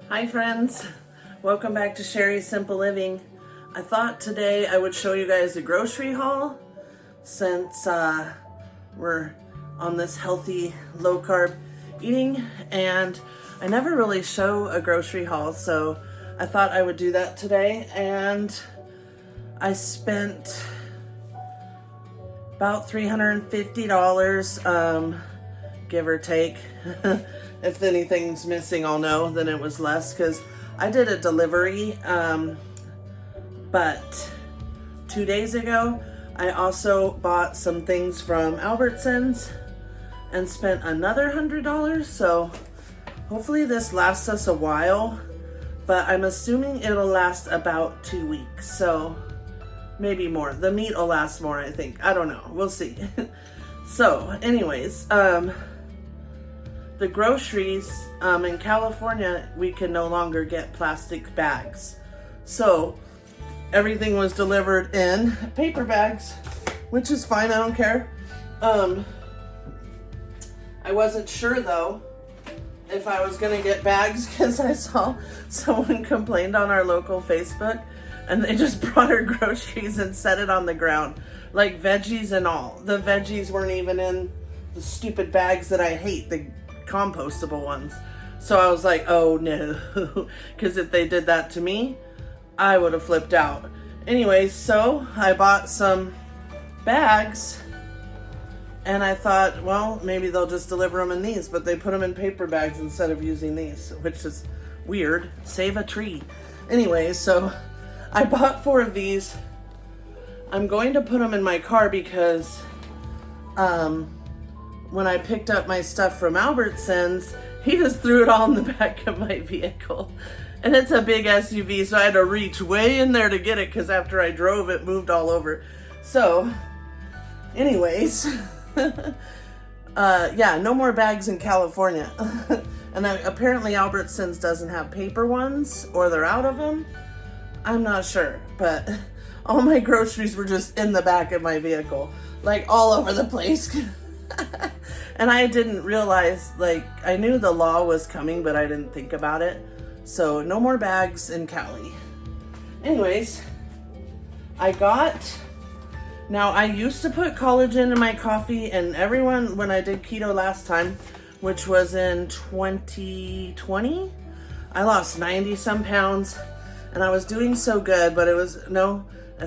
Hi friends, welcome back to Sherry's Simple Living. I thought today I would show you guys a grocery haul since we're on this healthy low carb eating, and I never really show a grocery haul, so I thought I would do that today. And I spent about $350, give or take. If anything's missing, I'll know, then it was less because I did a delivery. But 2 days ago, I also bought some things from Albertsons and spent another $100. So hopefully this lasts us a while, but I'm assuming it'll last about 2 weeks. So maybe more. The meat will last more, I think. I don't know. We'll see. So anyways, the groceries in California, we can no longer get plastic bags. So everything was delivered in paper bags, which is fine, I don't care. I wasn't sure though if I was gonna get bags because I saw someone complained on our local Facebook and they just brought her groceries and set it on the ground, like veggies and all. The veggies weren't even in the stupid bags that I hate, the compostable ones. So I was like, oh no, because if they did that to me, I would have flipped out. Anyways, so I bought some bags and I thought, well, maybe they'll just deliver them in these, but they put them in paper bags instead of using these, which is weird. Save a tree. Anyways, so I bought 4 of these. I'm going to put them in my car because when I picked up my stuff from Albertsons, he just threw it all in the back of my vehicle. And it's a big SUV, so I had to reach way in there to get it because after I drove, it moved all over. So, anyways, yeah, no more bags in California. And apparently Albertsons doesn't have paper ones, or they're out of them. I'm not sure, but all my groceries were just in the back of my vehicle, like all over the place. And I didn't realize, like, I knew the law was coming, but I didn't think about it. So no more bags in Cali. Anyways, now I used to put collagen in my coffee, and everyone, when I did keto last time, which was in 2020, I lost 90 some pounds and I was doing so good, but I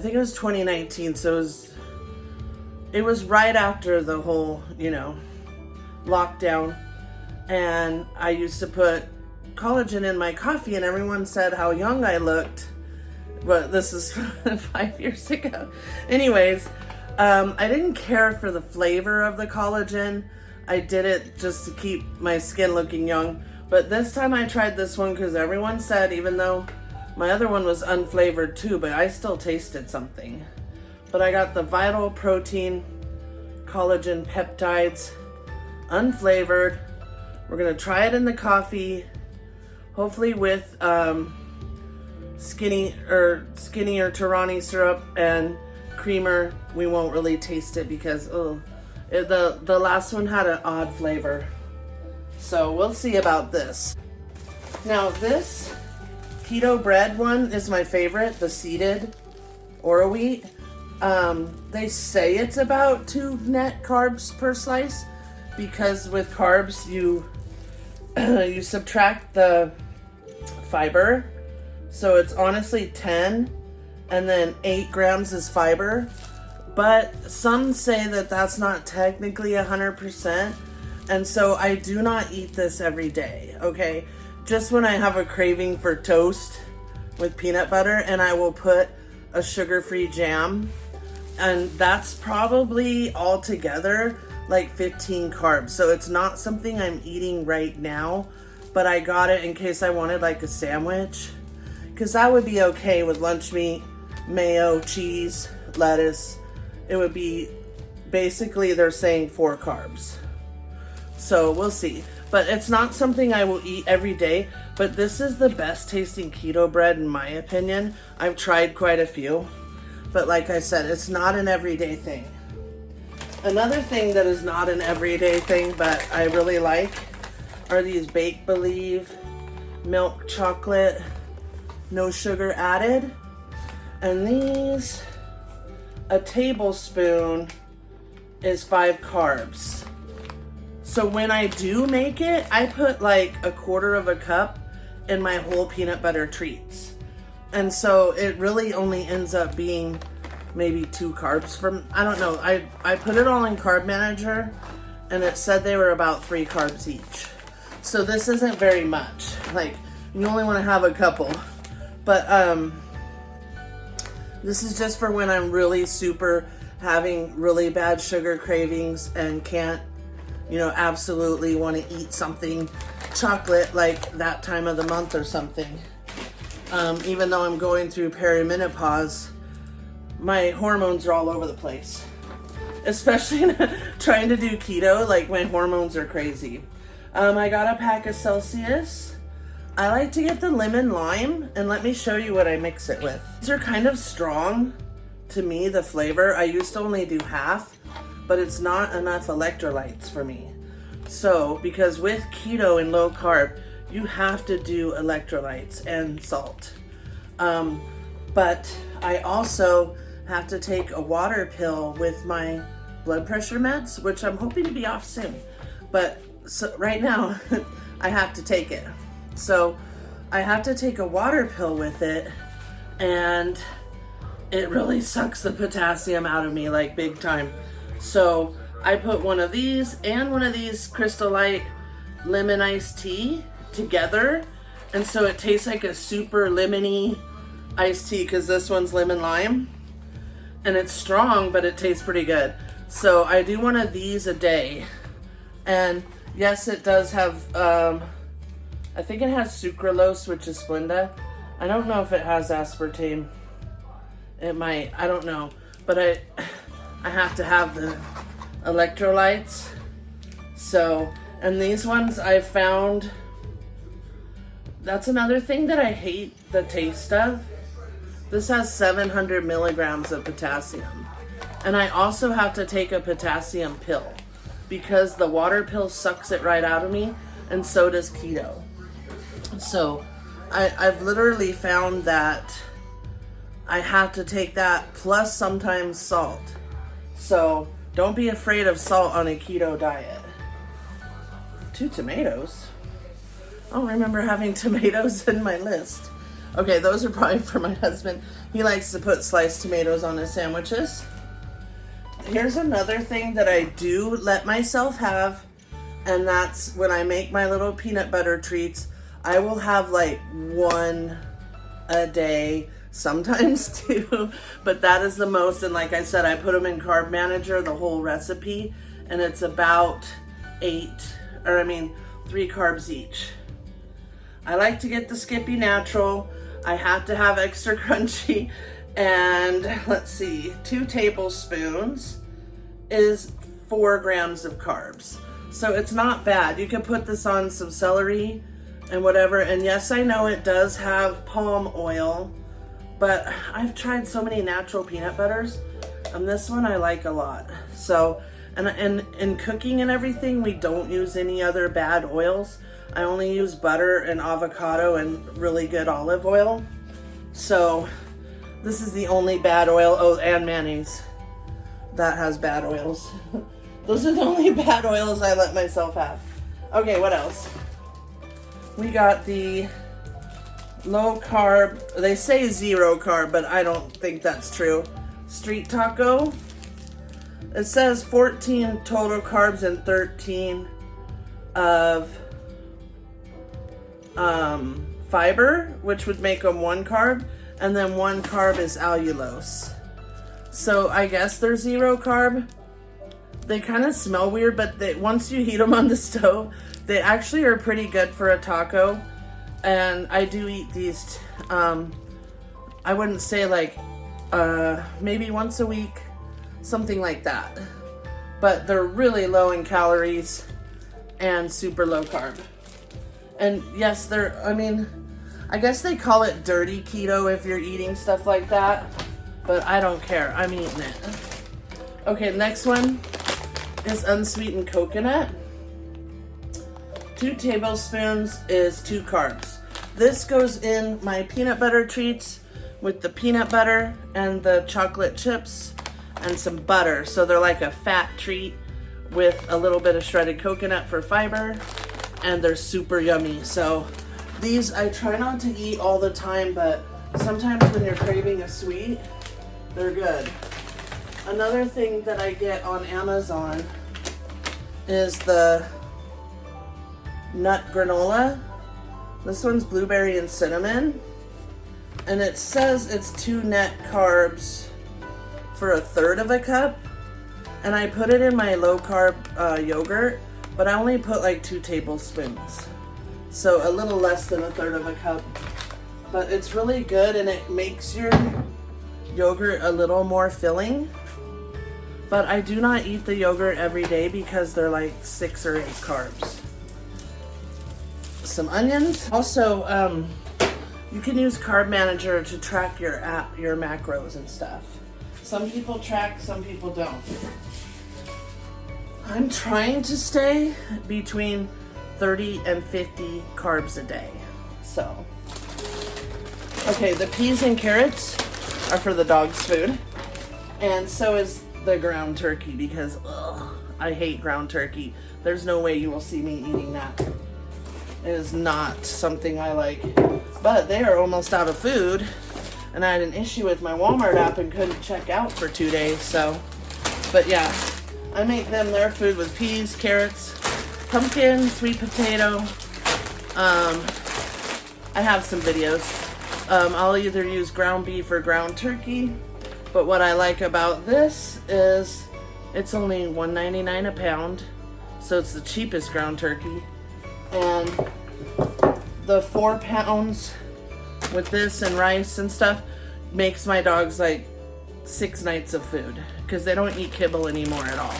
think it was 2019. So it was right after the whole, lockdown, and I used to put collagen in my coffee and everyone said how young I looked, but this is 5 years ago. Anyways, I didn't care for the flavor of the collagen. I did it just to keep my skin looking young, but this time I tried this one because everyone said, even though my other one was unflavored too, but I still tasted something. But I got the Vital Protein Collagen Peptides, unflavored. We're gonna try it in the coffee, hopefully with skinny or Torani syrup and creamer. We won't really taste it because the last one had an odd flavor. So we'll see about this. Now this keto bread one is my favorite, the seeded Oro wheat. They say it's about 2 net carbs per slice because with carbs you subtract the fiber, so it's honestly 10 and then 8 grams is fiber, but some say that that's not technically 100%, and so I do not eat this every day, okay? Just when I have a craving for toast with peanut butter, and I will put a sugar-free jam, and that's probably altogether like 15 carbs. So it's not something I'm eating right now, but I got it in case I wanted like a sandwich, because that would be okay with lunch meat, mayo, cheese, lettuce. It would be basically, they're saying 4 carbs. So we'll see. But it's not something I will eat every day, but this is the best tasting keto bread in my opinion. I've tried quite a few, but like I said, it's not an everyday thing. Another thing that is not an everyday thing, but I really like, are these Bake Believe milk chocolate, no sugar added. And these, a tablespoon is 5 carbs. So when I do make it, I put like 1/4 of a cup in my whole peanut butter treats. And so it really only ends up being maybe 2 carbs from, I don't know. I put it all in Carb Manager and it said they were about 3 carbs each. So this isn't very much. Like, you only want to have a couple. But this is just for when I'm really super having really bad sugar cravings and can't, you know, absolutely want to eat something chocolate like that time of the month or something. Even though I'm going through perimenopause, my hormones are all over the place. Especially trying to do keto, like my hormones are crazy. I got a pack of Celsius. I like to get the lemon lime, and let me show you what I mix it with. These are kind of strong to me, the flavor. I used to only do half, but it's not enough electrolytes for me. So, because with keto and low carb, you have to do electrolytes and salt. But I also have to take a water pill with my blood pressure meds, which I'm hoping to be off soon. But so right now, I have to take it. So I have to take a water pill with it, and it really sucks the potassium out of me, like big time. So I put one of these and one of these Crystal Light lemon iced tea together, and so it tastes like a super lemony iced tea, because this one's lemon lime, and it's strong, but it tastes pretty good. So I do one of these a day, and yes, it does have, I think it has sucralose, which is Splenda. I don't know if it has aspartame. It might, I don't know. But I have to have the electrolytes. So, and these ones I found, that's another thing that I hate the taste of. This has 700 milligrams of potassium. And I also have to take a potassium pill because the water pill sucks it right out of me, and so does keto. So I've literally found that I have to take that plus sometimes salt. So don't be afraid of salt on a keto diet. 2 tomatoes. I don't remember having tomatoes in my list. Okay, those are probably for my husband. He likes to put sliced tomatoes on his sandwiches. Here's another thing that I do let myself have, and that's when I make my little peanut butter treats. I will have like 1 a day, sometimes 2, but that is the most. And like I said, I put them in Carb Manager, the whole recipe, and it's about 3 carbs each. I like to get the Skippy Natural. I have to have extra crunchy, and let's see, 2 tablespoons is 4 grams of carbs. So it's not bad. You can put this on some celery and whatever. And yes, I know it does have palm oil, but I've tried so many natural peanut butters, and this one I like a lot. So, and in cooking and everything, we don't use any other bad oils. I only use butter and avocado and really good olive oil. So this is the only bad oil. Oh, and mayonnaise. That has bad oils. Those are the only bad oils I let myself have. Okay, what else? We got the low carb, they say 0 carb, but I don't think that's true. Street taco. It says 14 total carbs and 13 of fiber, which would make them 1 carb, and then 1 carb is allulose. So I guess they're 0 carb. They kind of smell weird, but once you heat them on the stove, they actually are pretty good for a taco. And I do eat these, I wouldn't say like, maybe once a week, something like that. But they're really low in calories and super low carb. And yes, I guess they call it dirty keto if you're eating stuff like that, but I don't care. I'm eating it. Okay, next one is unsweetened coconut. 2 tablespoons is 2 carbs. This goes in my peanut butter treats with the peanut butter and the chocolate chips and some butter. So they're like a fat treat with a little bit of shredded coconut for fiber, and they're super yummy. So these I try not to eat all the time, but sometimes when you're craving a sweet, they're good. Another thing that I get on Amazon is the nut granola. This one's blueberry and cinnamon, and it says it's 2 net carbs for 1/3 of a cup, and I put it in my low carb yogurt, but I only put like 2 tablespoons, so a little less than 1/3 of a cup. But it's really good, and it makes your yogurt a little more filling. But I do not eat the yogurt every day because they're like 6 or 8 carbs. Some onions. Also, you can use Carb Manager to track your macros and stuff. Some people track, some people don't. I'm trying to stay between 30 and 50 carbs a day. So, okay, the peas and carrots are for the dog's food. And so is the ground turkey, because I hate ground turkey. There's no way you will see me eating that. It is not something I like. But they are almost out of food, and I had an issue with my Walmart app and couldn't check out for 2 days. So, but yeah, I make them their food with peas, carrots, pumpkin, sweet potato. I have some videos. I'll either use ground beef or ground turkey. But what I like about this is it's only $1.99 a pound, so it's the cheapest ground turkey. And the 4 pounds with this and rice and stuff makes my dogs like 6 nights of food, because they don't eat kibble anymore at all.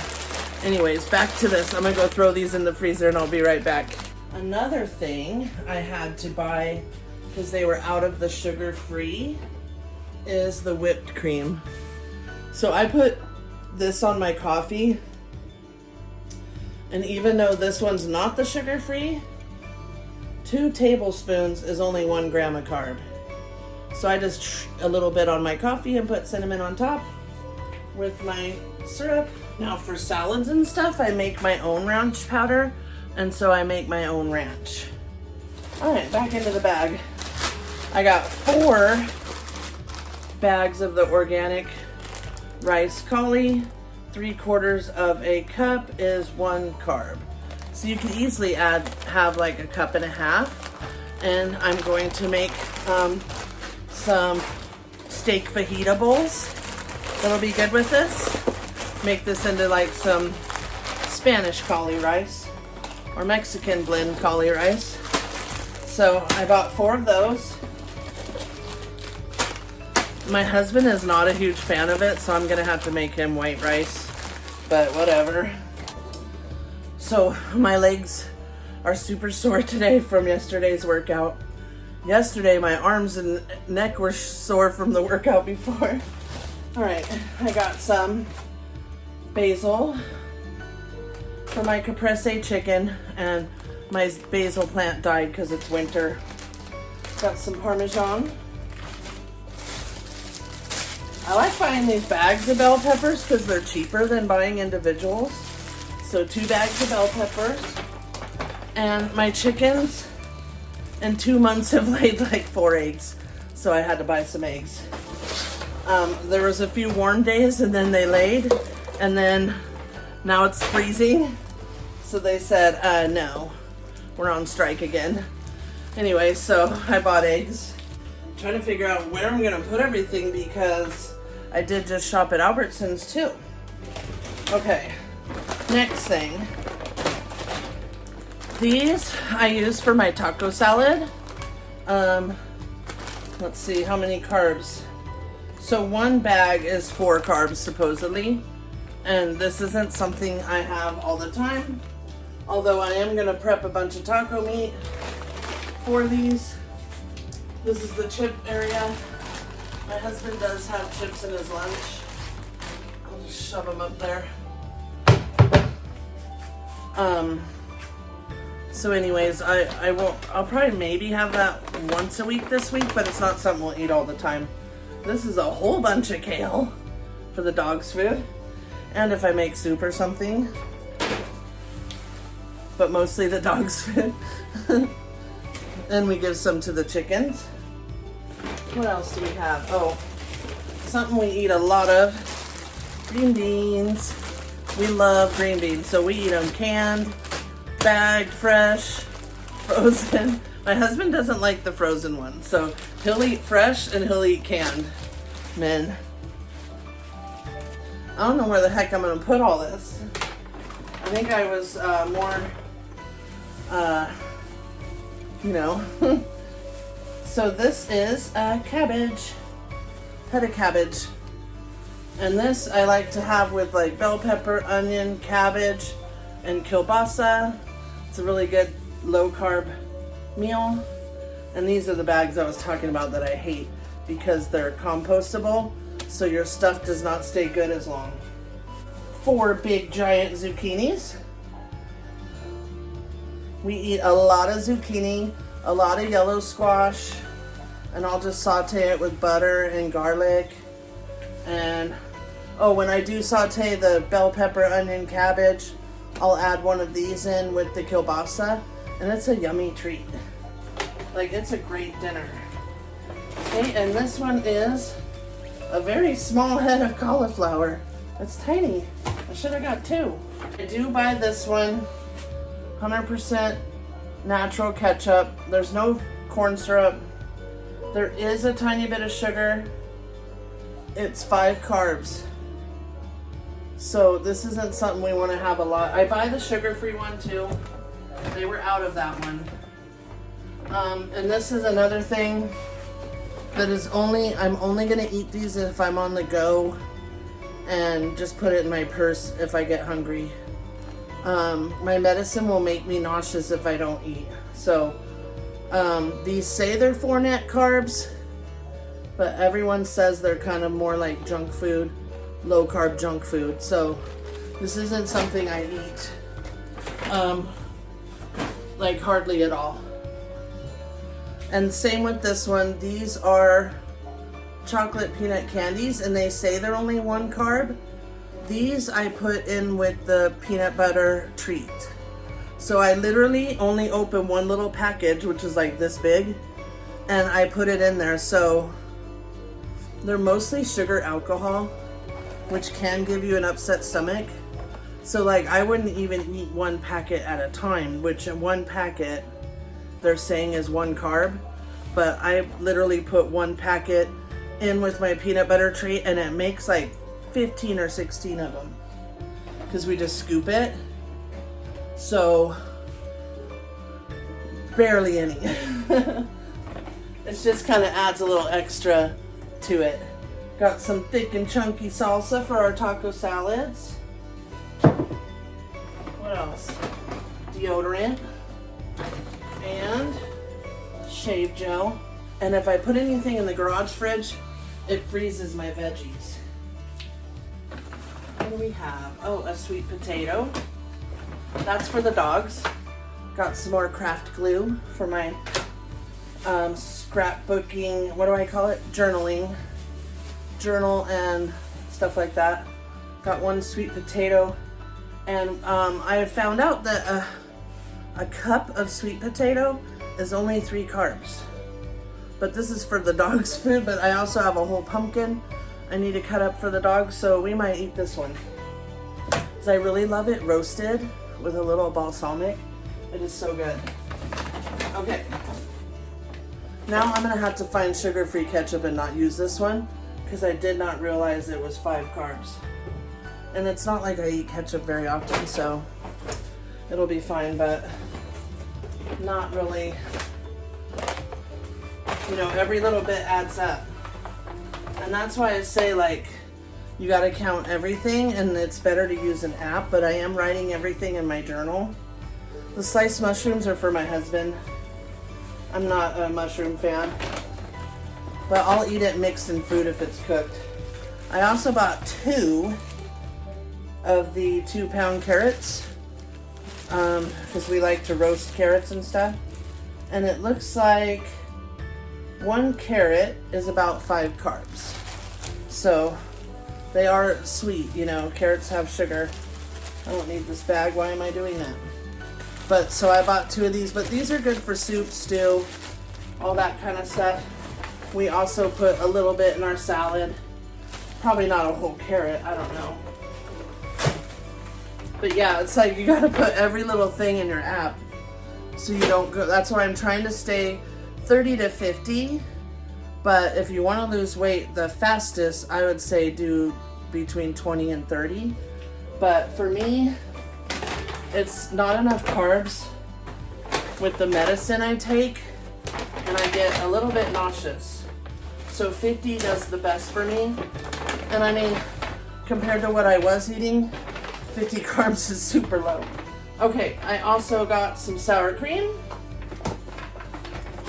Anyways, back to this. I'm gonna go throw these in the freezer and I'll be right back. Another thing I had to buy because they were out of the sugar-free is the whipped cream. So I put this on my coffee, and even though this one's not the sugar-free, 2 tablespoons is only 1 gram of carb. So I just a little bit on my coffee and put cinnamon on top with my syrup. Now for salads and stuff, I make my own ranch powder, and so I make my own ranch. All right, back into the bag. I got 4 bags of the organic rice cauli. 3/4 of a cup is 1 carb. So you can easily have like a cup and a half. And I'm going to make some steak fajita bowls that'll be good with this. Make this into like some Spanish cauli rice or Mexican blend cauli rice. So I bought 4 of those. My husband is not a huge fan of it, so I'm gonna have to make him white rice, but whatever. So my legs are super sore today from yesterday's workout. Yesterday my arms and neck were sore from the workout before. All right, I got some basil for my caprese chicken, and my basil plant died because it's winter. Got some Parmesan. I like buying these bags of bell peppers because they're cheaper than buying individuals. So 2 bags of bell peppers. And my chickens in 2 months have laid like 4 eggs. So I had to buy some eggs. There was a few warm days and then they laid. And then now it's freezing. So they said, no, we're on strike again. Anyway, so I bought eggs. I'm trying to figure out where I'm gonna put everything because I did just shop at Albertsons too. Okay, next thing. These I use for my taco salad. Let's see, how many carbs? So 1 bag is 4 carbs supposedly. And this isn't something I have all the time. Although I am gonna prep a bunch of taco meat for these. This is the chip area. My husband does have chips in his lunch. I'll just shove them up there. So anyways, I'll probably maybe have that once a week this week, but it's not something we'll eat all the time. This is a whole bunch of kale for the dog's food. And if I make soup or something, but mostly the dog's food. And we give some to the chickens. What else do we have? Oh, something we eat a lot of, green beans. We love green beans, so we eat them canned, bagged, fresh, frozen. My husband doesn't like the frozen ones, so he'll eat fresh and he'll eat canned. Men. I don't know where the heck I'm gonna put all this. I think I was more, you know. So this is cabbage, head of cabbage. And this I like to have with like bell pepper, onion, cabbage, and kielbasa. It's a really good low carb meal. And these are the bags I was talking about that I hate because they're compostable, so your stuff does not stay good as long. 4 big giant zucchinis. We eat a lot of zucchini, a lot of yellow squash, and I'll just saute it with butter and garlic. And oh, when I do saute the bell pepper, onion, cabbage, I'll add one of these in with the kielbasa, and it's a yummy treat. Like, it's a great dinner. Okay, and this one is a very small head of cauliflower. It's tiny. I should have got 2. I do buy this one, 100% natural ketchup. There's no corn syrup. There is a tiny bit of sugar. It's 5 carbs. So this isn't something we want to have a lot. I buy the sugar-free one too. They were out of that one. And this is another thing that is I'm only gonna eat these if I'm on the go and just put it in my purse if I get hungry. My medicine will make me nauseous if I don't eat. So these say they're 4 net carbs, but everyone says they're kind of more like junk food, low carb junk food. So this isn't something I eat like hardly at all. And same with this one. These are chocolate peanut candies, and they say they're only 1 carb. These I put in with the peanut butter treat. So I literally only open one little package, which is like this big, and I put it in there. So they're mostly sugar alcohol, which can give you an upset stomach. So like I wouldn't even eat 1 packet at a time, which in 1 packet they're saying is 1 carb, but I literally put 1 packet in with my peanut butter treat, and it makes like 15 or 16 of them because we just scoop it. So barely any. It just kind of adds a little extra to it. Got some thick and chunky salsa for our taco salads. What else? Deodorant and shave gel. And if I put anything in the garage fridge, it freezes my veggies. What do we have? Oh, a sweet potato. That's for the dogs. Got some more craft glue for my scrapbooking, what do I call it? Journaling. Journal and stuff like that. Got 1 sweet potato. And I found out that a cup of sweet potato is only 3 carbs. But this is for the dog's food, but I also have a whole pumpkin I need to cut up for the dogs, so we might eat this one. Because I really love it roasted with a little balsamic. It is so good. Okay. Now I'm gonna have to find sugar-free ketchup and not use this one, because I did not realize it was 5 carbs. And it's not like I eat ketchup very often, so it'll be fine, but not really. You know, every little bit adds up. And that's why I say, like, you gotta count everything, and it's better to use an app, but I am writing everything in my journal. The sliced mushrooms are for my husband. I'm not a mushroom fan, but I'll eat it mixed in food if it's cooked. I also bought 2 of the 2-pound carrots. because we like to roast carrots and stuff. And it looks like 1 carrot is about 5 carbs. So they are sweet, you know, carrots have sugar. I don't need this bag, why am I doing that? But so I bought 2 of these, but these are good for soup, stew, all that kind of stuff. We also put a little bit in our salad. Probably not a whole carrot, I don't know. But yeah, it's like you gotta put every little thing in your app so you don't go. That's why I'm trying to stay 30 to 50. But if you want to lose weight the fastest, I would say do between 20 and 30. But for me, it's not enough carbs with the medicine I take, and I get a little bit nauseous. So 50 does the best for me. And I mean, compared to what I was eating, 50 carbs is super low. Okay, I also got some sour cream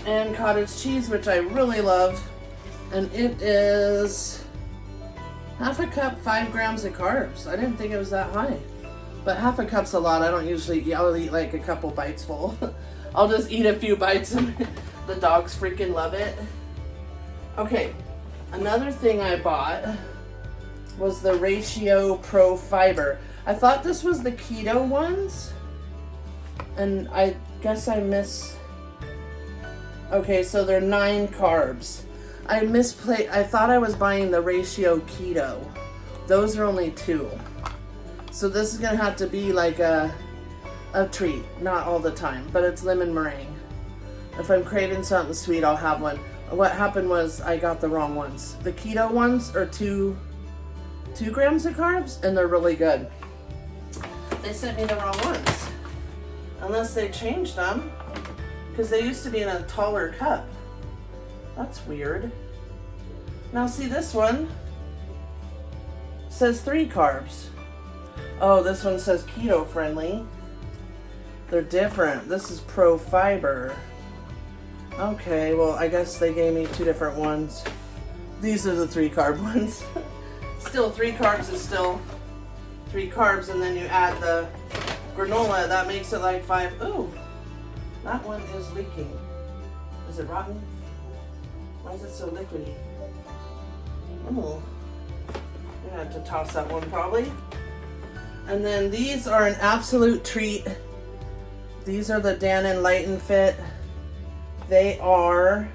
and cottage cheese, which I really love. And it is half a cup, 5 grams of carbs. I didn't think it was that high. But half a cup's a lot. I don't usually eat, I'll eat like a couple bites full. I'll just eat a few bites and the dogs freaking love it. Okay, another thing I bought was the Ratio Pro Fiber. I thought this was the keto ones, and I guess I okay, so they're 9 carbs. I thought I was buying the Ratio Keto. Those are only 2. So this is gonna have to be like a treat, not all the time, but it's lemon meringue. If I'm craving something sweet, I'll have one. What happened was I got the wrong ones. The keto ones are 2 grams of carbs, and they're really good. They sent me the wrong ones. Unless they changed them, because they used to be in a taller cup. That's weird. Now see, this one says 3 carbs. Oh, this one says keto friendly. They're different. This is Pro Fiber. Okay, well, I guess they gave me 2 different ones. These are the 3 carb ones. Still, 3 carbs is still 3 carbs, and then you add the granola. That makes it like 5. Ooh, that one is leaking. Is it rotten? Why is it so liquidy? Ooh, I'm gonna have to toss that one probably. And then these are an absolute treat. These are the Dannon Light and Fit. They are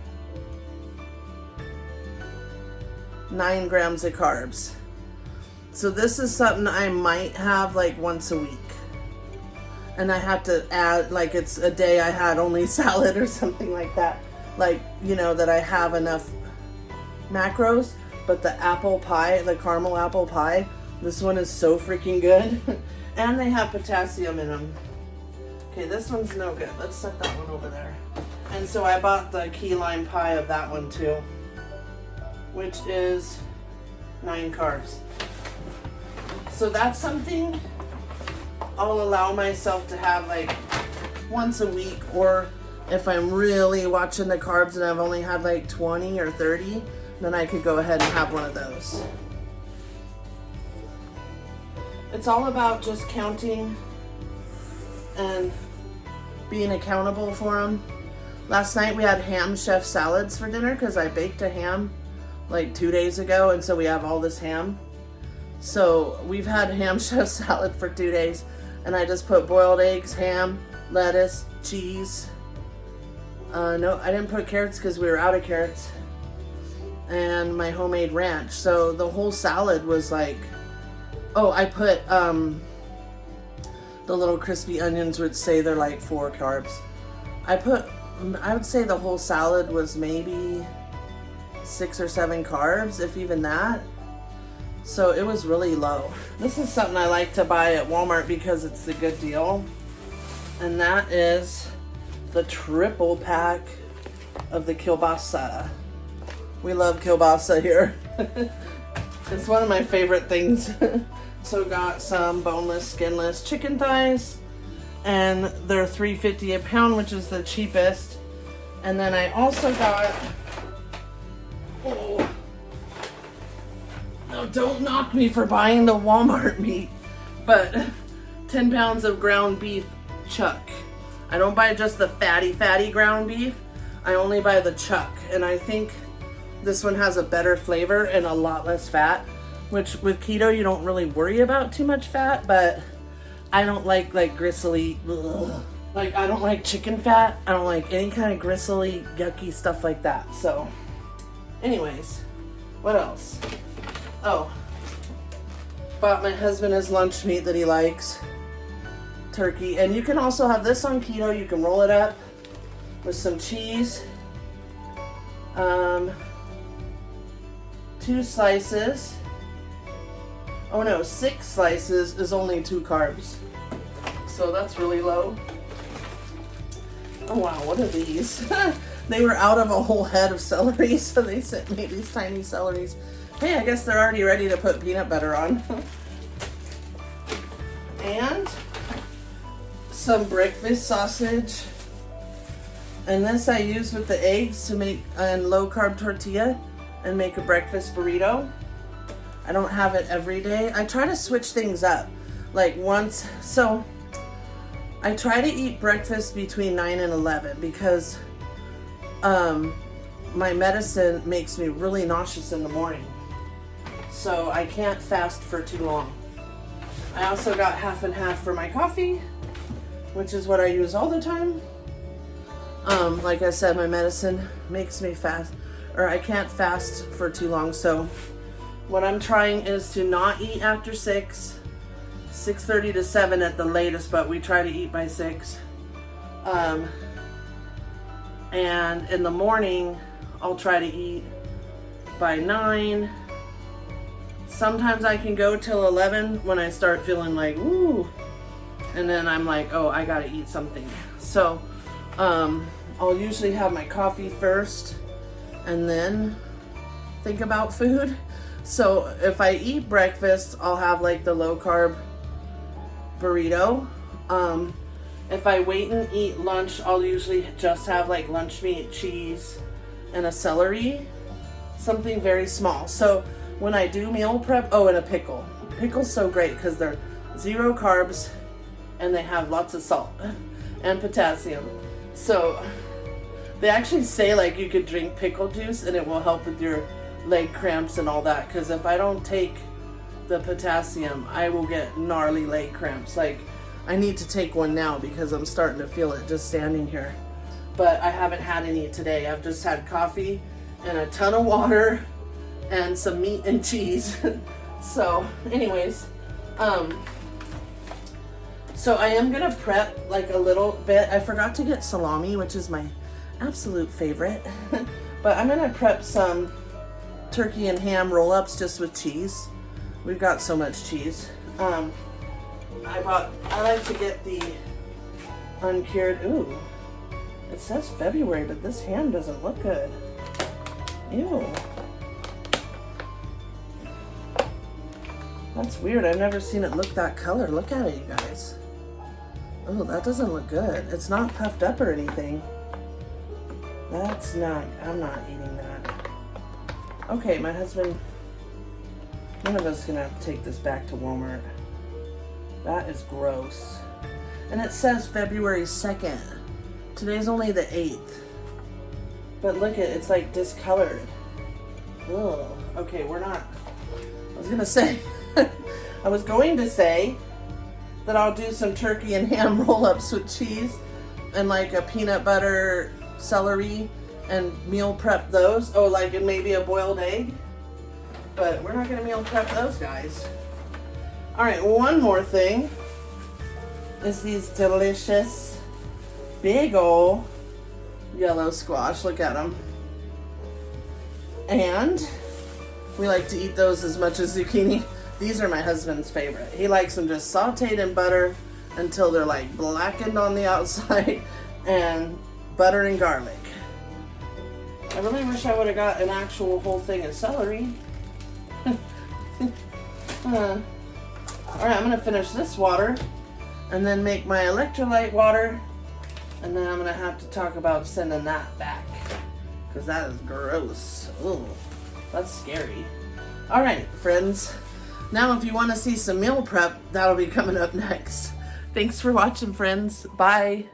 9 grams of carbs. So this is something I might have like once a week. And I have to add, like, it's a day I had only salad or something like that. Like, you know, that I have enough macros. But the apple pie, the caramel apple pie, this one is so freaking good. And they have potassium in them. Okay, this one's no good. Let's set that one over there. And so I bought the key lime pie of that one too, which is 9 carbs. So that's something I'll allow myself to have like once a week, or if I'm really watching the carbs and I've only had like 20 or 30, then I could go ahead and have one of those. It's all about just counting and being accountable for them. Last night we had ham chef salads for dinner because I baked a ham like 2 days ago, and so we have all this ham. So we've had ham chef salad for 2 days, and I just put boiled eggs, ham, lettuce, cheese. No, I didn't put carrots because we were out of carrots. And my homemade ranch. So the whole salad was like, oh, I put the little crispy onions, would say they're like 4 carbs. I would say the whole salad was maybe 6 or 7 carbs, if even that. So it was really low. This is something I like to buy at Walmart because it's a good deal. And that is the triple pack of the kielbasa. We love kielbasa here. It's one of my favorite things. So got some boneless, skinless chicken thighs, and they're $3.50 a pound, which is the cheapest. And then I also got, oh, no, don't knock me for buying the Walmart meat, but 10 pounds of ground beef chuck. I don't buy just the fatty ground beef. I only buy the chuck, and I think this one has a better flavor and a lot less fat, which with keto you don't really worry about too much fat, but I don't like gristly, ugh. Like I don't like chicken fat. I don't like any kind of gristly, yucky stuff like that. So anyways, what else? Oh, bought my husband his lunch meat that he likes, turkey. And you can also have this on keto. You can roll it up with some cheese. 2 slices. Oh no, 6 slices is only 2 carbs. So that's really low. Oh wow, what are these? They were out of a whole head of celery, so they sent me these tiny celeries. Hey, I guess they're already ready to put peanut butter on. And some breakfast sausage. And this I use with the eggs to make a low carb tortilla and make a breakfast burrito. I don't have it every day. I try to switch things up. Like once, so I try to eat breakfast between 9 and 11 because my medicine makes me really nauseous in the morning. So I can't fast for too long. I also got half and half for my coffee, which is what I use all the time. Like I said, my medicine makes me fast, or I can't fast for too long. So what I'm trying is to not eat after 6:30 to 7 at the latest, but we try to eat by 6. And in the morning, I'll try to eat by 9. Sometimes I can go till 11 when I start feeling like, woo. And then I'm like, oh, I gotta eat something. So, I'll usually have my coffee first and then think about food. So if I eat breakfast, I'll have like the low carb burrito. If I wait and eat lunch, I'll usually just have like lunch meat, cheese, and a celery, something very small. So when I do meal prep, oh, and a pickle. Pickle's so great because they're 0 carbs and they have lots of salt and potassium. So they actually say like you could drink pickle juice and it will help with your leg cramps and all that, because if I don't take the potassium, I will get gnarly leg cramps. Like I need to take one now because I'm starting to feel it just standing here. But I haven't had any today. I've just had coffee and a ton of water and some meat and cheese. So anyways, so I am gonna prep like a little bit. I forgot to get salami, which is my absolute favorite. But I'm gonna prep some turkey and ham roll-ups just with cheese. We've got so much cheese. I like to get the uncured. Ooh, it says February, but this ham doesn't look good. Ew. That's weird. I've never seen it look that color. Look at it, you guys. Oh, that doesn't look good. It's not puffed up or anything. That's not, I'm not eating that. Okay, my husband, one of us is gonna have to take this back to Walmart. That is gross. And it says February 2nd. Today's only the 8th. But look at it, it's like discolored. Ugh. Okay, we're not, I was going to say that I'll do some turkey and ham roll-ups with cheese and like a peanut butter celery and meal prep those. Oh, like and maybe a boiled egg. But we're not gonna meal prep those guys. All right, one more thing is these delicious big ol' yellow squash. Look at them. And we like to eat those as much as zucchini. These are my husband's favorite. He likes them just sauteed in butter until they're like blackened on the outside and butter and garlic. I really wish I would have got an actual whole thing of celery. All right, I'm gonna finish this water and then make my electrolyte water, and then I'm gonna have to talk about sending that back because that is gross. Ooh, that's scary. All right, friends. Now, if you want to see some meal prep, that'll be coming up next. Thanks for watching, friends. Bye.